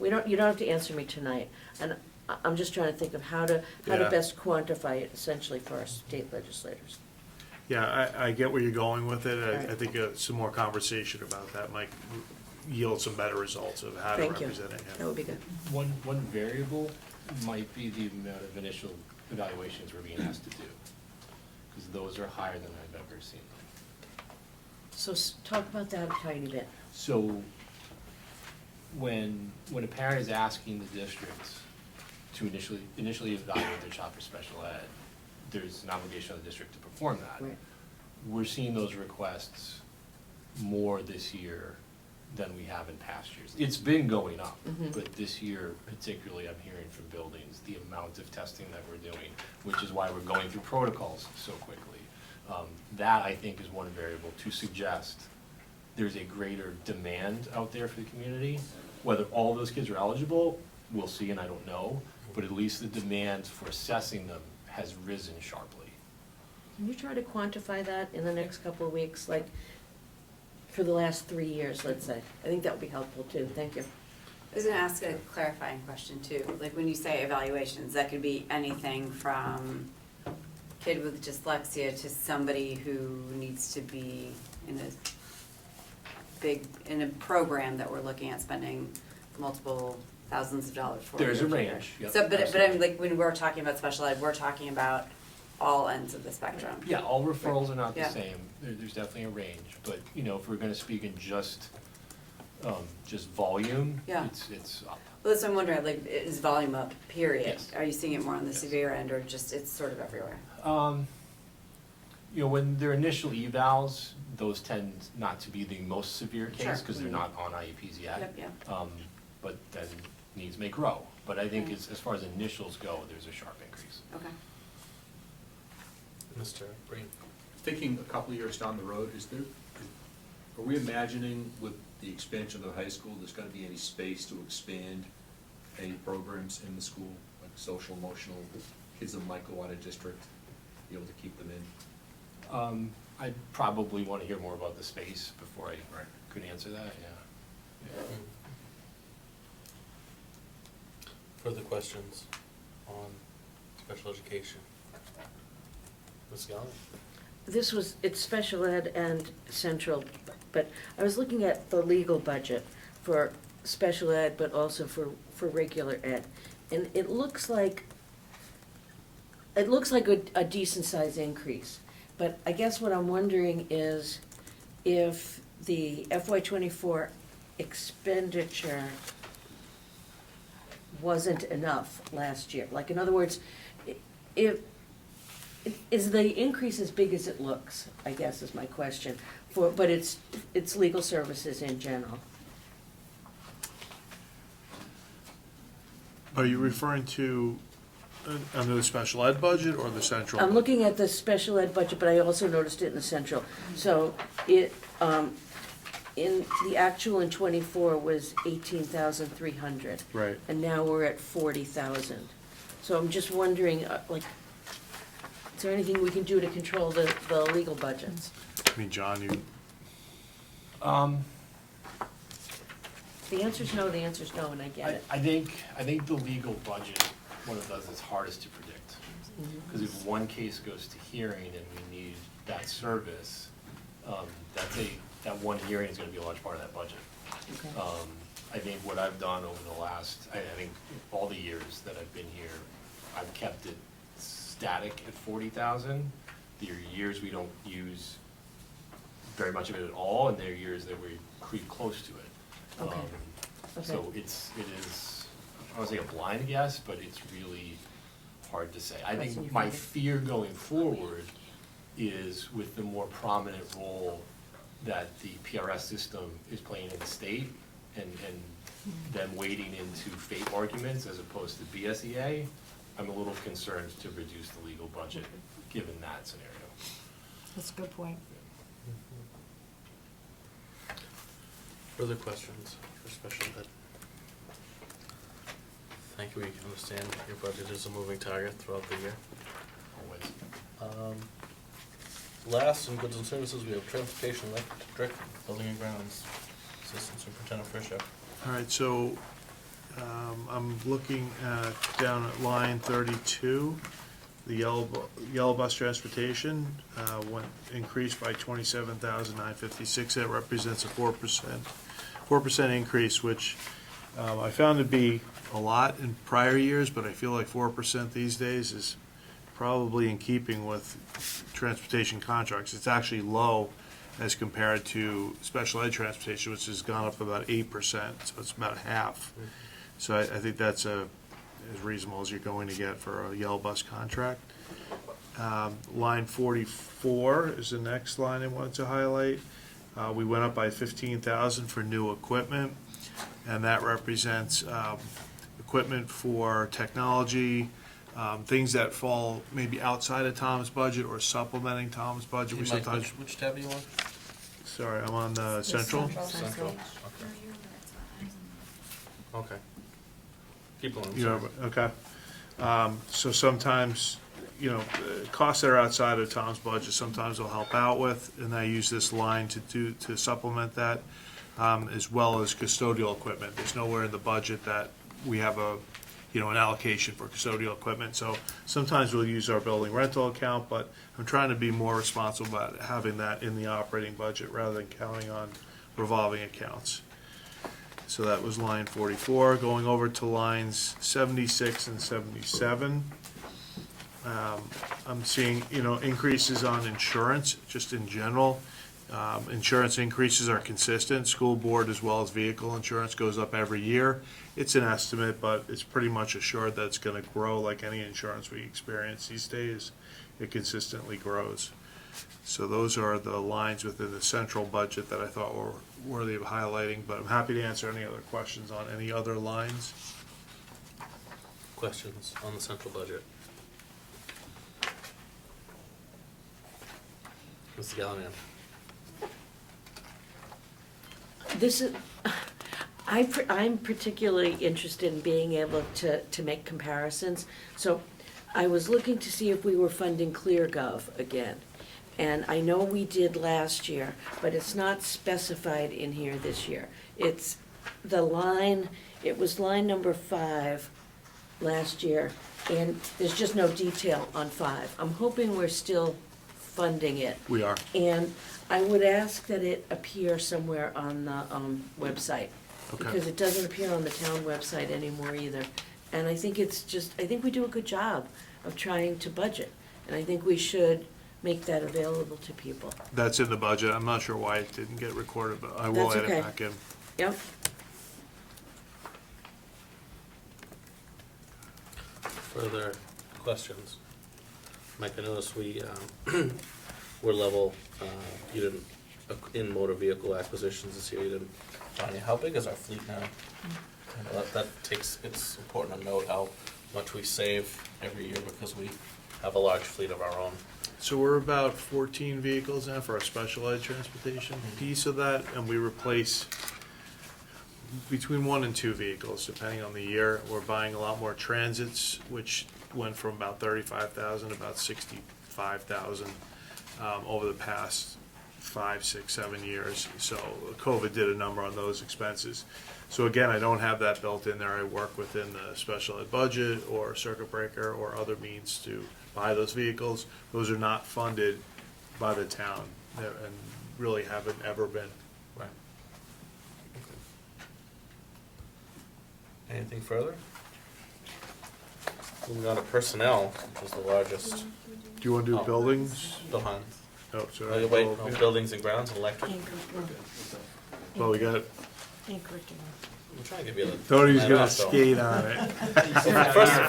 You don't have to answer me tonight, and I'm just trying to think of how to Yeah. best quantify it essentially for our state legislators. Yeah, I get where you're going with it. I Right. think some more conversation about that might yield some better results of how to Thank you. represent it. That would be good. One variable might be the amount of initial evaluations we're being asked to do, because those are higher than I've ever seen them. So talk about that a tiny bit. So when a parent is asking the district to initially evaluate their child for special ed, there's an obligation on the district to perform that. Right. We're seeing those requests more this year than we have in past years. It's been going up, but this year particularly, I'm hearing from buildings, the amount of testing that we're doing, which is why we're going through protocols so quickly. That, I think, is one variable to suggest there's a greater demand out there for the community. Whether all those kids are eligible, we'll see, and I don't know, but at least the demand for assessing them has risen sharply. Can you try to quantify that in the next couple of weeks, like for the last 3 years, let's say? I think that would be helpful too. Thank you. I was gonna ask a clarifying question too, like when you say evaluations, that could be anything from kid with dyslexia to somebody who needs to be in a program that we're looking at spending multiple thousands of dollars for. There's a every year. range, yep, So, but absolutely. I'm like, when we're talking about special ed, we're talking about all ends of the spectrum. Yeah, all referrals are not the Yeah. same, there's definitely a range, but, you know, if we're gonna speak in just volume, Yeah. it's up. Well, that's what I'm wondering, like, is volume up, period? Yes. Are you seeing it more on the Yes. severe end, or just, it's sort of everywhere? You know, when they're initial evals, those tend not to be the most severe Sure. case, because they're not on IEPs yet. Yep, yep. But then needs may grow, but I think Okay. as far as initials go, there's a sharp increase. Okay. Mr. Breen. Thinking a couple of years down the road, are we imagining with the expansion of the high school, there's gonna be any space to expand any programs in the school, like social, emotional, kids that might go out of district, be able to keep them in? I'd probably want to hear more about the space before I could answer that, yeah. Further questions on special education? Ms. Galley? It's special ed and central, but I was looking at the legal budget for special ed, but also for regular ed. And it looks like a decent size increase. But I guess what I'm wondering is if the FY24 expenditure wasn't enough last year. Like, in other words, is the increase as big as it looks, I guess is my question, but it's legal services in general. Are you referring to under the special ed budget or the central? I'm budget? looking at the special ed budget, but I also noticed it in the central. So in the actual in '24 was 18,300. Right. And now we're at 40,000. So I'm just wondering, there anything we can do to control the legal budgets? I mean, John, you, The answer's no, and I get it. I think the legal budget, what it does is hardest to predict. Because if one case goes to hearing and we need that service, that one hearing is gonna be a large part of that budget. Okay. I think what I've done over the last, I think all the years that I've been here, I've kept it static at 40,000. There are years we don't use very much of it at all, and there are years that we creep close to it. Okay. So it is, I don't wanna say a blind guess, but it's really hard to say. I Crossing think your my fingers. fear going forward is with the more prominent role that the PRS system is playing in the state, and them wading into fate arguments as opposed to BSEA, I'm a little concerned to reduce the legal budget, given that scenario. That's a good point. Further questions for special ed? Thank you, we can understand your budget is a moving target throughout the year. Always. Last, in goods and services, we have transportation, electric, building and grounds, Assistant Superintendent Fisher. all right, so, I'm looking at, down at line 32, the yellow bus transportation, increased by 27,956. That represents a 4% increase, which, I found to be a lot in prior years, but I feel like 4% these days is probably in keeping with transportation contracts. It's actually low as compared to special ed transportation, which has gone up about 8%, so it's about half. So I think that's as reasonable as you're going to get for a yellow bus contract. Line 44 is the next line I wanted to highlight. We went up by 15,000 for new equipment, and that represents equipment for technology, things that fall maybe outside of Tom's budget or supplementing Tom's budget. We Mike, sometimes, which tab are you on? sorry, I'm on the central. Central, okay. Keep going, I'm You sorry. know, okay. So sometimes, costs that are outside of Tom's budget, sometimes they'll help out with, and I use this line to supplement that, as well as custodial equipment. There's nowhere in the budget that we have an allocation for custodial equipment. So sometimes we'll use our building rental account, but I'm trying to be more responsible about having that in the operating budget rather than counting on revolving accounts. So that was line 44. Going over to lines 76 and 77. I'm seeing, increases on insurance, just in general. Insurance increases are consistent. School board as well as vehicle insurance goes up every year. It's an estimate, but it's pretty much assured that it's gonna grow like any insurance we experience these days. It consistently grows. So those are the lines within the central budget that I thought were worthy of highlighting, but I'm happy to answer any other questions on any other lines. Questions on the central budget? Mr. Callahan? This is, I'm particularly interested in being able to make comparisons. So I was looking to see if we were funding ClearGov again. And I know we did last year, but it's not specified in here this year. It's the line, it was line number 5 last year, and there's just no detail on 5. I'm hoping we're still funding it. We are. And I would ask that it appear somewhere on the website. Okay. Because it doesn't appear on the town website anymore either. And I think I think we do a good job of trying to budget. And I think we should make that available to people. That's in the budget. I'm not sure why it didn't get recorded, but I will That's add okay. it back in. Yep. Further questions? Mike, I noticed we, we're level, you didn't, in motor vehicle acquisitions this year, you didn't find it. How big is our fleet now? That takes, it's important to note how much we save every year because we have a large fleet of our own. So we're about 14 vehicles now for our special ed transportation piece of that, and we replace between 1 and 2 vehicles, depending on the year. We're buying a lot more transits, which went from about 35,000 to about 60, 5,000 over the past 5, 6, 7 years. So COVID did a number on those expenses. So again, I don't have that built in there. I work within the special ed budget or circuit breaker or other means to buy those vehicles. Those are not funded by the town and really haven't ever been. Right. Anything further? Moving on to personnel, which is the largest. Do you want to do Oh. buildings? Go on. Oh, sorry. Wait, no, buildings and grounds, and electric. And curriculum. Well, we got, And curriculum. I'm trying to give you the. Tony's I gonna know, so- skate on it.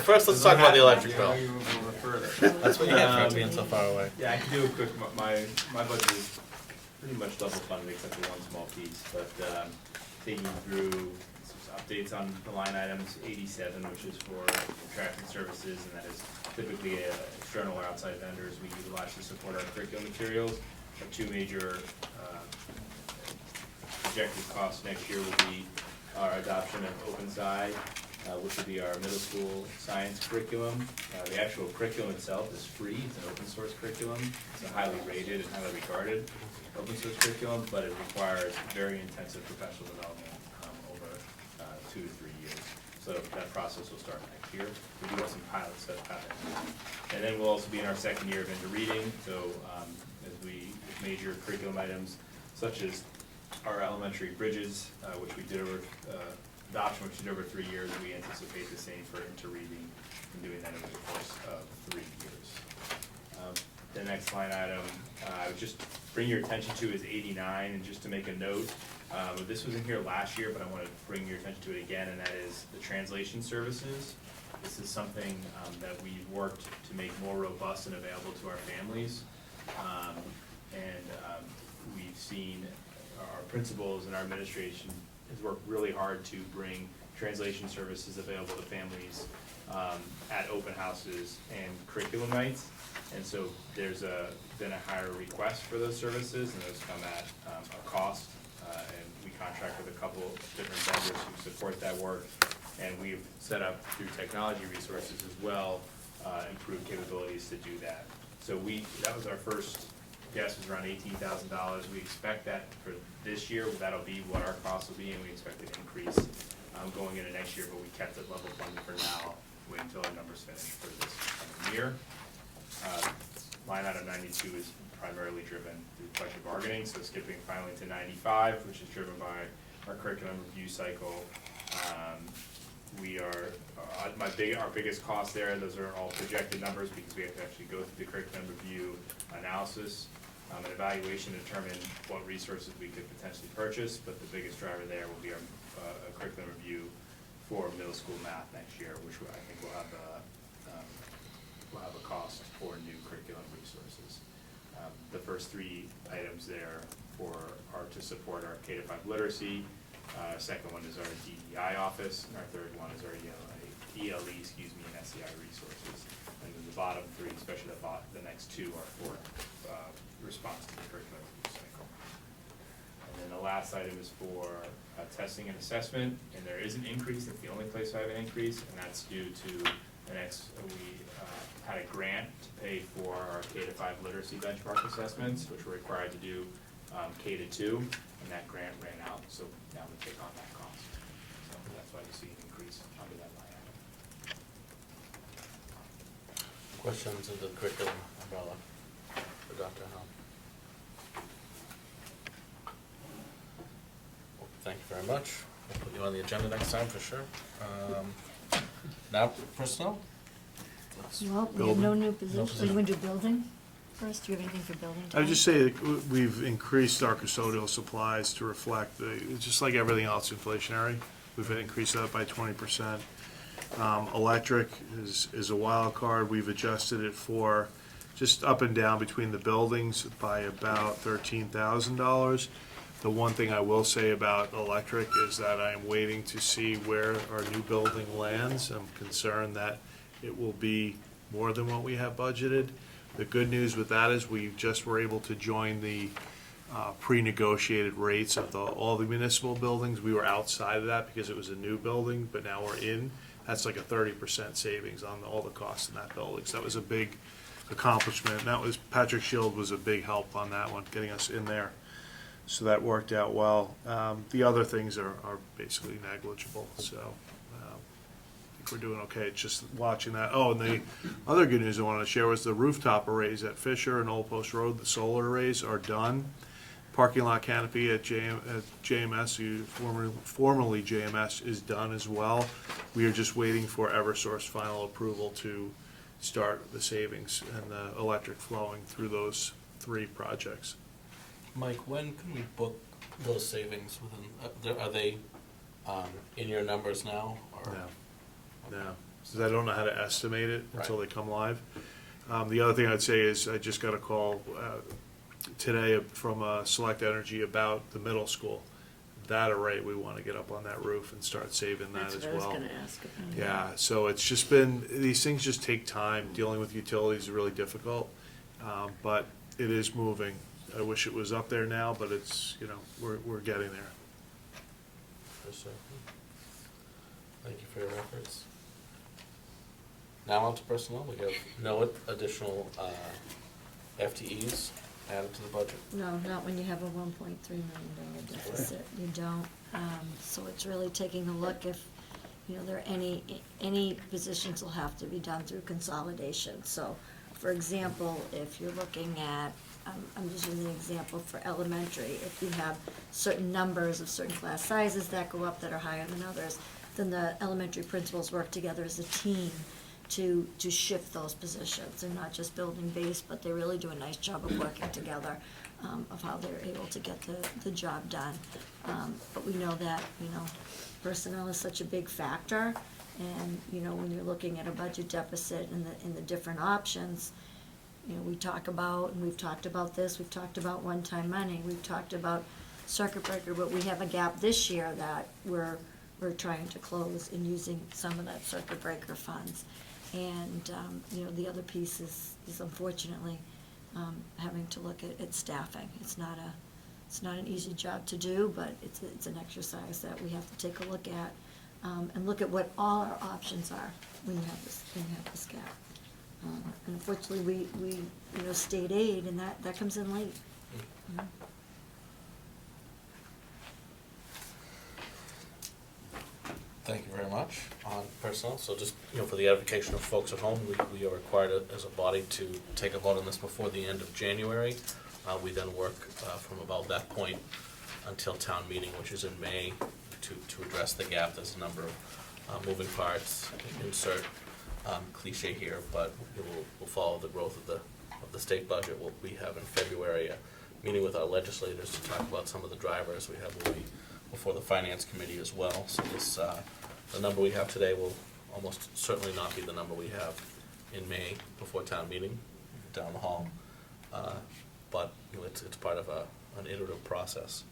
First, let's talk about the electric bill. Now we'll move further. That's what you get for being so far away. Yeah, I can do a quick, my budget is pretty much double funded except for one small piece, but, taking you through some updates on the line items, 87, which is for contracted services, and that is typically external or outside vendors we utilize to support our curriculum materials. Our two major, projected costs next year will be our adoption of OpenSci, which will be our middle school science curriculum. The actual curriculum itself is free, it's an open source curriculum. It's a highly rated and highly regarded open source curriculum, but it requires very intensive professional development over 2 to 3 years. So that process will start next year. We do have some pilots that happen. And then we'll also be in our second year of into reading, so as we, with major curriculum items such as our elementary bridges, which we did over, adoption, which we did over 3 years, we anticipate the same for into reading and doing that over the course of 3 years. The next line item, I would just bring your attention to is 89, and just to make a note, this was in here last year, but I want to bring your attention to it again, and that is the translation services. This is something that we've worked to make more robust and available to our families. We've seen our principals and our administration has worked really hard to bring translation services available to families at open houses and curriculum nights. And so there's been a higher request for those services, and those come at a cost. And we contract with a couple of different vendors who support that work. And we've set up through technology resources as well, improved capabilities to do that. So that was our first guess, was around $18,000. We expect that for this year, that'll be what our costs will be, and we expect an increase going into next year, but we kept it level funded for now, wait until our numbers finish for this coming year. Line item 92 is primarily driven through collective bargaining, so skipping finally to 95, which is driven by our curriculum review cycle. Our biggest cost there, those are all projected numbers because we have to actually go through the curriculum review analysis and evaluation to determine what resources we could potentially purchase, but the biggest driver there will be our curriculum review for middle school math next year, which I think will have a cost for new curriculum resources. The first 3 items there are to support our K-5 literacy. Second one is our DEI office, and our third one is our ELE, and SEI resources. And then the bottom 3, especially the next 2, are for response to the curriculum review cycle. And then the last item is for testing and assessment, and there is an increase. That's the only place I have an increase, and that's due to we had a grant to pay for our K-5 literacy benchmark assessments, which we're required to do K-2, and that grant ran out, so now we take on that cost. So that's why you see an increase under that line item. Questions of the curriculum umbrella for Dr. Helm? Well, thank you very much. We'll put you on the agenda next time for sure. Now, personnel? Well, we have no new positions. So you want to do building first? Do you have anything for building? I would just say that we've increased our custodial supplies to reflect just like everything else inflationary. We've increased that by 20%. Electric is a wild card. We've adjusted it for just up and down between the buildings by about $13,000. The one thing I will say about electric is that I am waiting to see where our new building lands. I'm concerned that it will be more than what we have budgeted. The good news with that is we just were able to join the pre-negotiated rates of all the municipal buildings. We were outside of that because it was a new building, but now we're in. That's like a 30% savings on all the costs in that building. So that was a big accomplishment. And that was, Patrick Shield was a big help on that one, getting us in there. So that worked out well. The other things are basically negligible, so I think we're doing okay. It's just watching that. Oh, and the other good news I wanted to share was the rooftop arrays at Fisher and Old Post Road, the solar arrays are done. Parking lot canopy at JMS, formerly JMS, is done as well. We are just waiting for Eversource final approval to start the savings and the electric flowing through those 3 projects. Mike, when can we book those savings within, are they in your numbers now? Or? No, because I don't know how to estimate it until Right. they come live. The other thing I'd say is I just got a call today from Select Energy about the middle school. That array, we want to get up on that roof and start saving that That's as what I was well. gonna ask about. Yeah, so it's just been, these things just take time. Dealing with utilities is really difficult, but it is moving. I wish it was up there now, but it's, we're getting there. Yes, sir. Thank you for your efforts. Now on to personnel. We have no additional FTEs added to the budget. No, not when you have a $1.3 million deficit, you don't. So it's really taking a look if, there are any positions will have to be done through consolidation. So, for example, if you're looking at, I'm just using an example for elementary, if you have certain numbers of certain class sizes that go up that are higher than others, then the elementary principals work together as a team to shift those positions. They're not just building base, but they really do a nice job of working together, of how they're able to get the job done. But we know that, personnel is such a big factor, and, when you're looking at a budget deficit and the different options, we talk about, and we've talked about this, we've talked about one-time money, we've talked about circuit breaker, but we have a gap this year that we're trying to close in using some of that circuit breaker funds. And, the other piece is unfortunately, having to look at staffing. It's not an easy job to do, but it's an exercise that we have to take a look at, and look at what all our options are when you have this gap. And unfortunately, we state aid, and that comes in late. Thank you very much. On personnel, so just, for the edification of folks at home, we are required as a body to take a vote on this before the end of January. We then work from about that point until town meeting, which is in May, to address the gap. There's a number of moving parts. Insert cliche here, but we'll follow the growth of the state budget. We have in February a meeting with our legislators to talk about some of the drivers. We have will be before the finance committee as well. So this the number we have today will almost certainly not be the number we have in May before town meeting down the hall. But it's part of an iterative process.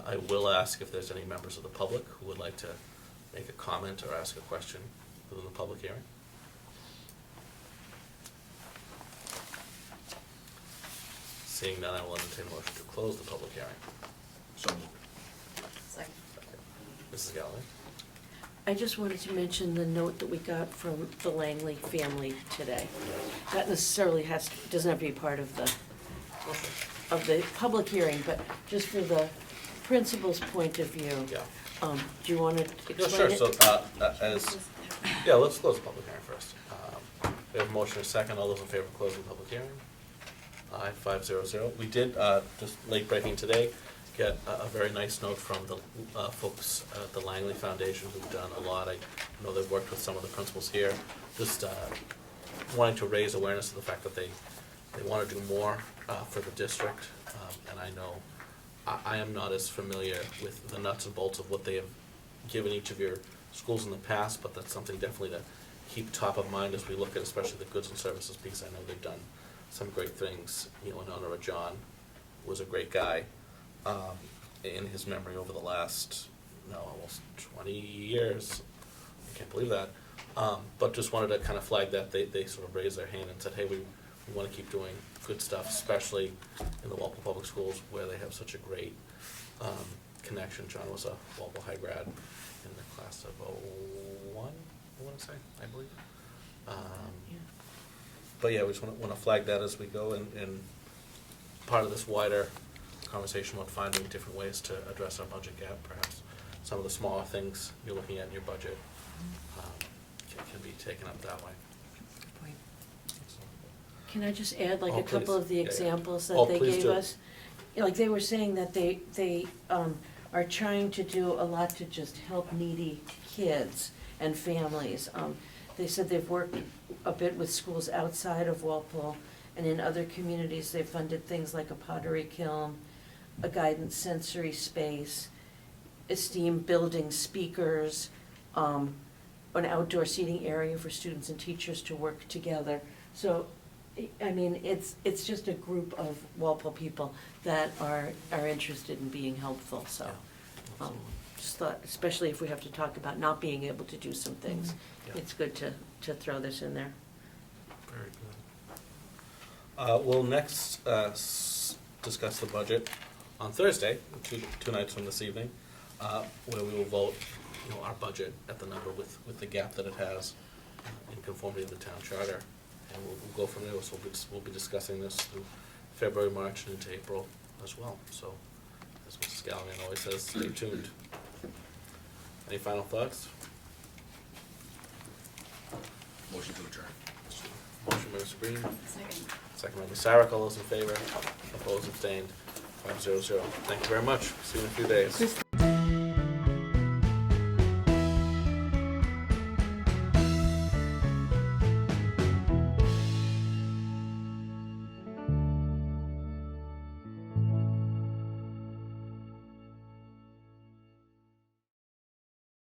I will ask if there's any members of the public who would like to make a comment or ask a question within the public hearing. Seeing none, I will entertain a motion to close the public hearing. So, Second. Mrs. Galloway? I just wanted to mention the note that we got from the Langley family today. Not necessarily doesn't have to be part of the public hearing, but just for the principal's point of view. Yeah. Do you want to Yeah, explain sure. it? So, let's close the public hearing first. We have a motion and a second. All those in favor of closing the public hearing? Aye, 500. We did, just late breaking today, get a very nice note from the folks at the Langley Foundation who've done a lot. I know they've worked with some of the principals here, just wanting to raise awareness of the fact that they want to do more for the district. And I know I am not as familiar with the nuts and bolts of what they have given each of your schools in the past, but that's something definitely to keep top of mind as we look at especially the goods and services piece. I know they've done some great things, in honor of John, was a great guy, in his memory over the last, almost 20 years. I can't believe that. But just wanted to kind of flag that they sort of raised their hand and said, hey, we want to keep doing good stuff, especially in the Walpole Public Schools where they have such a great connection. John was a Walpole high grad in the class of 01, I want to say, I believe. But yeah, we just wanna flag that as we go, and part of this wider conversation about finding different ways to address our budget gap, perhaps some of the smaller things you're looking at in your budget can be taken up that way. Can I just add like Oh, a couple please. of the Yeah, yeah. examples Oh, that they please gave do. us? Like they were saying that they are trying to do a lot to just help needy kids and families. They said they've worked a bit with schools outside of Walpole, and in other communities, they've funded things like a pottery kiln, a guidance sensory space, esteemed building speakers, an outdoor seating area for students and teachers to work together. So, I mean, it's just a group of Walpole people that are interested in being helpful, so. Just thought, especially if we have to talk about not being able to do some things, Yeah. it's good to throw this in there. Very good. We'll next discuss the budget on Thursday, two nights from this evening, where we will vote, our budget at the number with the gap that it has in conformity to the town charter. And we'll go from there, so we'll be discussing this through February, March, and into April as well. So, as Mrs. Gallivan always says, stay tuned. Any final thoughts? Motion to adjourn. Motion by Mr. Breen, Second. second by Ms. Sarek. All those in favor? Opposed, abstained, 500. Thank you very much. See you in a few days.